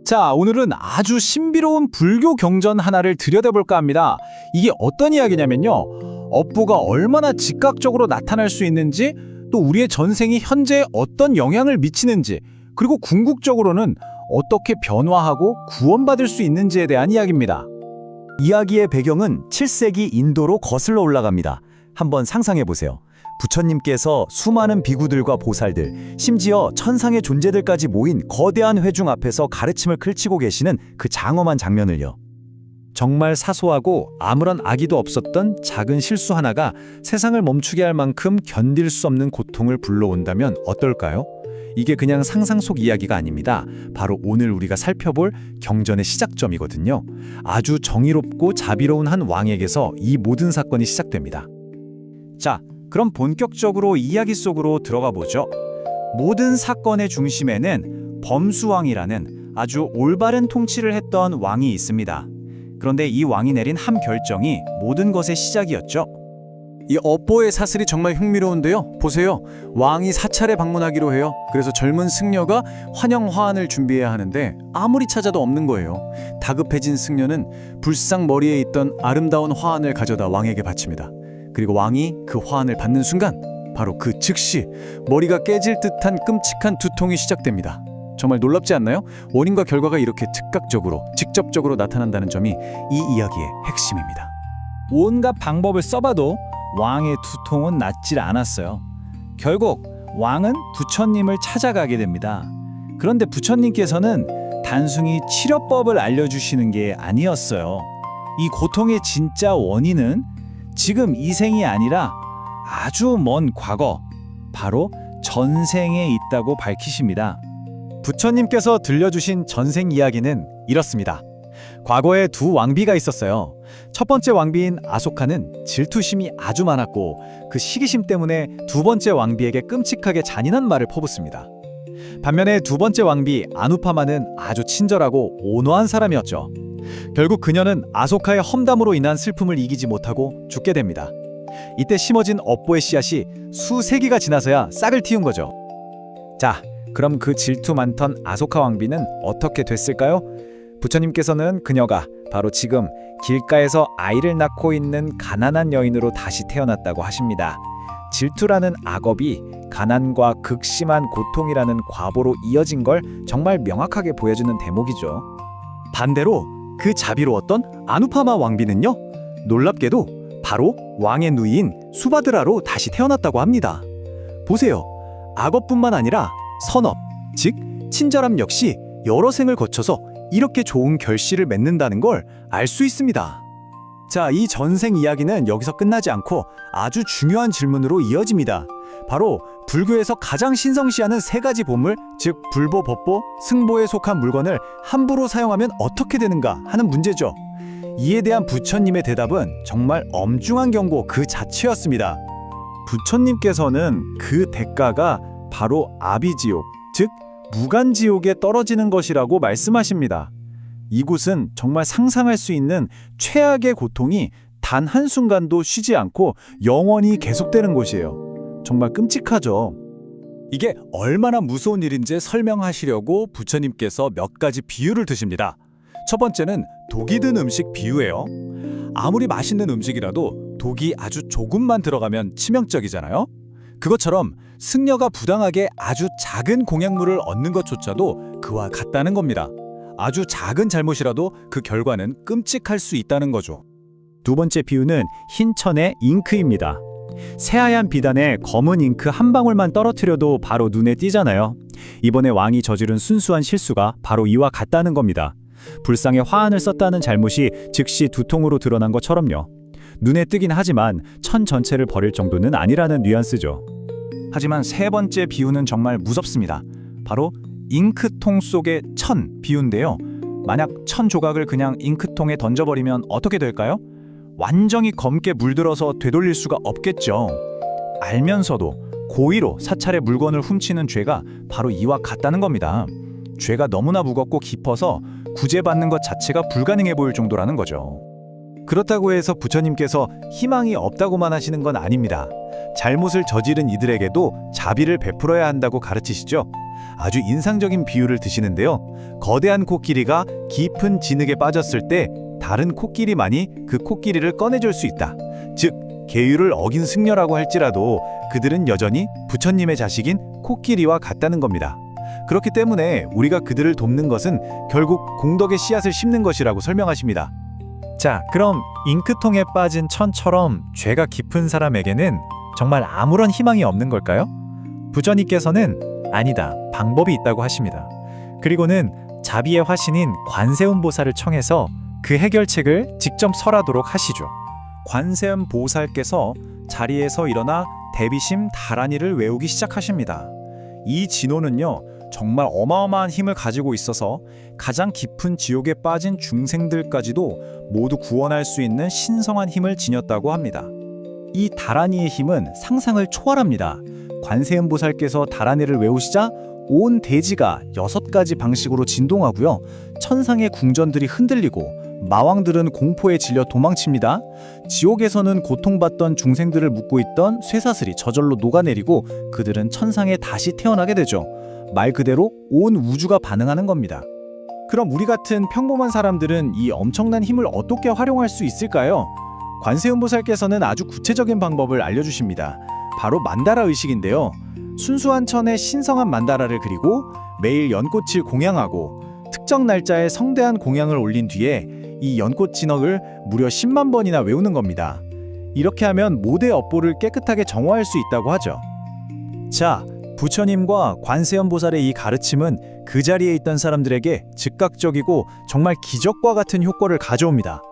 자, 오늘은 아주 신비로운 불교 경전 하나를 들여다볼까 합니다. 이게 어떤 이야기냐면요. 업보가 얼마나 즉각적으로 나타날 수 있는지, 또 우리의 전생이 현재에 어떤 영향을 미치는지, 그리고 궁극적으로는 어떻게 변화하고 구원받을 수 있는지에 대한 이야기입니다. 이야기의 배경은 7세기 인도로 거슬러 올라갑니다. 한번 상상해 보세요. 부처님께서 수많은 비구들과 보살들, 심지어 천상의 존재들까지 모인 거대한 회중 앞에서 가르침을 펼치고 계시는 그 장엄한 장면을요. 정말 사소하고 아무런 악의도 없었던 작은 실수 하나가 세상을 멈추게 할 만큼 견딜 수 없는 고통을 불러온다면 어떨까요? 이게 그냥 상상 속 이야기가 아닙니다. 바로 오늘 우리가 살펴볼 경전의 시작점이거든요. 아주 정의롭고 자비로운 한 왕에게서 이 모든 사건이 시작됩니다. 자, 그럼 본격적으로 이야기 속으로 들어가 보죠. 모든 사건의 중심에는 범수왕이라는 아주 올바른 통치를 했던 왕이 있습니다. 그런데 이 왕이 내린 한 결정이 모든 것의 시작이었죠. 이 업보의 사슬이 정말 흥미로운데요. 보세요. 왕이 사찰에 방문하기로 해요. 그래서 젊은 승려가 환영 화환을 준비해야 하는데 아무리 찾아도 없는 거예요. 다급해진 승려는 불상 머리에 있던 아름다운 화환을 가져다 왕에게 바칩니다. 그리고 왕이 그 화환을 받는 순간 바로 그 즉시 머리가 깨질 듯한 끔찍한 두통이 시작됩니다. 정말 놀랍지 않나요? 원인과 결과가 이렇게 즉각적으로, 직접적으로 나타난다는 점이 이 이야기의 핵심입니다. 온갖 방법을 써봐도 왕의 두통은 낫질 않았어요. 결국 왕은 부처님을 찾아가게 됩니다. 그런데 부처님께서는 단순히 치료법을 알려주시는 게 아니었어요. 이 고통의 진짜 원인은 지금 이 생이 아니라 아주 먼 과거, 바로 전생에 있다고 밝히십니다. 부처님께서 들려주신 전생 이야기는 이렇습니다. 과거에 두 왕비가 있었어요. 첫 번째 왕비인 아소카는 질투심이 아주 많았고 그 시기심 때문에 두 번째 왕비에게 끔찍하게 잔인한 말을 퍼붓습니다. 반면에 두 번째 왕비 아누파마는 아주 친절하고 온화한 사람이었죠. 결국 그녀는 아소카의 험담으로 인한 슬픔을 이기지 못하고 죽게 됩니다. 이때 심어진 업보의 씨앗이 수세기가 지나서야 싹을 틔운 거죠. 자, 그럼 그 질투 많던 아소카 왕비는 어떻게 됐을까요? 부처님께서는 그녀가 바로 지금 길가에서 아이를 낳고 있는 가난한 여인으로 다시 태어났다고 하십니다. 질투라는 악업이 가난과 극심한 고통이라는 과보로 이어진 걸 정말 명확하게 보여주는 대목이죠. 반대로 그 자비로웠던 아누파마 왕비는요, 놀랍게도 바로 왕의 누이인 수바드라로 다시 태어났다고 합니다. 보세요. 악업뿐만 아니라 선업, 즉 친절함 역시 여러 생을 거쳐서 이렇게 좋은 결실을 맺는다는 걸 알 수 있습니다. 자, 이 전생 이야기는 여기서 끝나지 않고 아주 중요한 질문으로 이어집니다. 바로 불교에서 가장 신성시하는 세 가지 보물, 즉 불보, 법보, 승보에 속한 물건을 함부로 사용하면 어떻게 되는가 하는 문제죠. 이에 대한 부처님의 대답은 정말 엄중한 경고 그 자체였습니다. 부처님께서는 그 대가가 바로 아비지옥, 즉 무간지옥에 떨어지는 것이라고 말씀하십니다. 이곳은 정말 상상할 수 있는 최악의 고통이 단 한순간도 쉬지 않고 영원히 계속되는 곳이에요. 정말 끔찍하죠. 이게 얼마나 무서운 일인지 설명하시려고 부처님께서 몇 가지 비유를 드십니다. 첫 번째는 독이 든 음식 비유예요. 아무리 맛있는 음식이라도 독이 아주 조금만 들어가면 치명적이잖아요. 그것처럼 승려가 부당하게 아주 작은 공약물을 얻는 것조차도 그와 같다는 겁니다. 아주 작은 잘못이라도 그 결과는 끔찍할 수 있다는 거죠. 두 번째 비유는 흰 천의 잉크입니다. 새하얀 비단에 검은 잉크 한 방울만 떨어뜨려도 바로 눈에 띄잖아요. 이번에 왕이 저지른 순수한 실수가 바로 이와 같다는 겁니다. 불상에 화환을 썼다는 잘못이 즉시 두통으로 드러난 것처럼요. 눈에 뜨긴 하지만 천 전체를 버릴 정도는 아니라는 뉘앙스죠. 하지만 세 번째 비유는 정말 무섭습니다. 바로 잉크통 속의 천 비유인데요. 만약 천 조각을 그냥 잉크통에 던져버리면 어떻게 될까요? 완전히 검게 물들어서 되돌릴 수가 없겠죠. 알면서도 고의로 사찰의 물건을 훔치는 죄가 바로 이와 같다는 겁니다. 죄가 너무나 무겁고 깊어서 구제받는 것 자체가 불가능해 보일 정도라는 거죠. 그렇다고 해서 부처님께서 희망이 없다고만 하시는 건 아닙니다. 잘못을 저지른 이들에게도 자비를 베풀어야 한다고 가르치시죠. 아주 인상적인 비유를 드시는데요. 거대한 코끼리가 깊은 진흙에 빠졌을 때 다른 코끼리만이 그 코끼리를 꺼내줄 수 있다. 즉, 계율을 어긴 승려라고 할지라도 그들은 여전히 부처님의 자식인 코끼리와 같다는 겁니다. 그렇기 때문에 우리가 그들을 돕는 것은 결국 공덕의 씨앗을 심는 것이라고 설명하십니다. 자, 그럼 잉크통에 빠진 천처럼 죄가 깊은 사람에게는 정말 아무런 희망이 없는 걸까요? 부처님께서는 아니다, 방법이 있다고 하십니다. 그리고는 자비의 화신인 관세음보살을 청해서 그 해결책을 직접 설하도록 하시죠. 관세음 보살께서 자리에서 일어나 대비심 다란이를 외우기 시작하십니다. 이 진호는요, 정말 어마어마한 힘을 가지고 있어서 가장 깊은 지옥에 빠진 중생들까지도 모두 구원할 수 있는 신성한 힘을 지녔다고 합니다. 이 다란이의 힘은 상상을 초월합니다. 관세음보살께서 다란이를 외우시자 온 대지가 6가지 방식으로 진동하고요. 천상의 궁전들이 흔들리고 마왕들은 공포에 질려 도망칩니다. 지옥에서는 고통받던 중생들을 묶고 있던 쇠사슬이 저절로 녹아내리고 그들은 천상에 다시 태어나게 되죠. 말 그대로 온 우주가 반응하는 겁니다. 그럼 우리 같은 평범한 사람들은 이 엄청난 힘을 어떻게 활용할 수 있을까요? 관세음보살께서는 아주 구체적인 방법을 알려주십니다. 바로 만다라 의식인데요. 순수한 천에 신성한 만다라를 그리고 매일 연꽃을 공양하고 특정 날짜에 성대한 공양을 올린 뒤에 이 연꽃 진억을 무려 10만 번이나 외우는 겁니다. 이렇게 하면 모대 업보를 깨끗하게 정화할 수 있다고 하죠. 자, 부처님과 관세음보살의 이 가르침은 그 자리에 있던 사람들에게 즉각적이고 정말 기적과 같은 효과를 가져옵니다.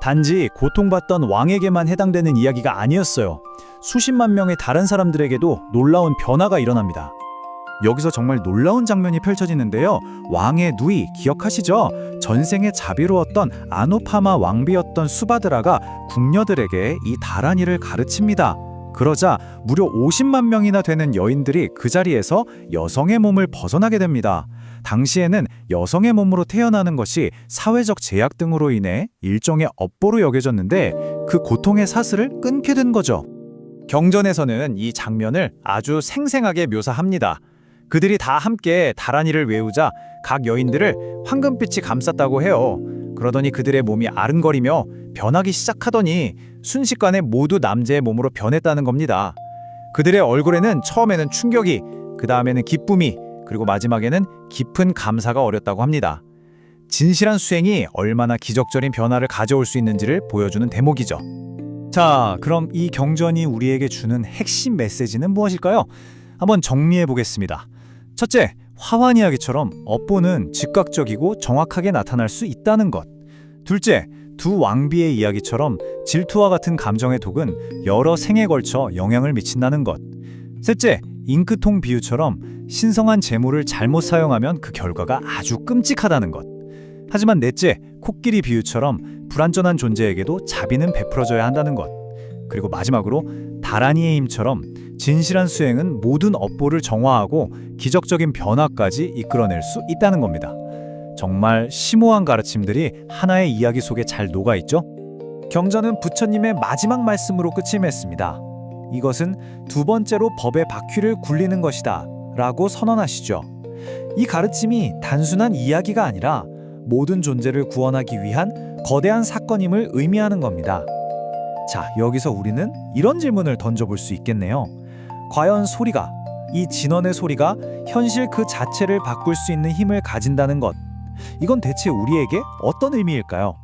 단지 고통받던 왕에게만 해당되는 이야기가 아니었어요. 수십만 명의 다른 사람들에게도 놀라운 변화가 일어납니다. 여기서 정말 놀라운 장면이 펼쳐지는데요. 왕의 누이 기억하시죠? 전생에 자비로웠던 아누파마 왕비였던 수바드라가 궁녀들에게 이 다란이를 가르칩니다. 그러자 무려 50만 명이나 되는 여인들이 그 자리에서 여성의 몸을 벗어나게 됩니다. 당시에는 여성의 몸으로 태어나는 것이 사회적 제약 등으로 인해 일종의 업보로 여겨졌는데 그 고통의 사슬을 끊게 된 거죠. 경전에서는 이 장면을 아주 생생하게 묘사합니다. 그들이 다 함께 다란이를 외우자 각 여인들을 황금빛이 감쌌다고 해요. 그러더니 그들의 몸이 아른거리며 변하기 시작하더니 순식간에 모두 남자의 몸으로 변했다는 겁니다. 그들의 얼굴에는 처음에는 충격이, 그 다음에는 기쁨이, 그리고 마지막에는 깊은 감사가 어렸다고 합니다. 진실한 수행이 얼마나 기적적인 변화를 가져올 수 있는지를 보여주는 대목이죠. 자, 그럼 이 경전이 우리에게 주는 핵심 메시지는 무엇일까요? 한번 정리해 보겠습니다. 첫째, 화환 이야기처럼 업보는 즉각적이고 정확하게 나타날 수 있다는 것. 둘째, 두 왕비의 이야기처럼 질투와 같은 감정의 독은 여러 생에 걸쳐 영향을 미친다는 것. 셋째, 잉크통 비유처럼 신성한 재물을 잘못 사용하면 그 결과가 아주 끔찍하다는 것. 하지만 넷째, 코끼리 비유처럼 불완전한 존재에게도 자비는 베풀어져야 한다는 것. 그리고 마지막으로 다란이의 힘처럼 진실한 수행은 모든 업보를 정화하고 기적적인 변화까지 이끌어낼 수 있다는 겁니다. 정말 심오한 가르침들이 하나의 이야기 속에 잘 녹아있죠? 경전은 부처님의 마지막 말씀으로 끝이 맺습니다. 이것은 두 번째로 법의 바퀴를 굴리는 것이다 라고 선언하시죠. 이 가르침이 단순한 이야기가 아니라 모든 존재를 구원하기 위한 거대한 사건임을 의미하는 겁니다. 자, 여기서 우리는 이런 질문을 던져볼 수 있겠네요. 과연 소리가, 이 진원의 소리가 현실 그 자체를 바꿀 수 있는 힘을 가진다는 것, 이건 대체 우리에게 어떤 의미일까요?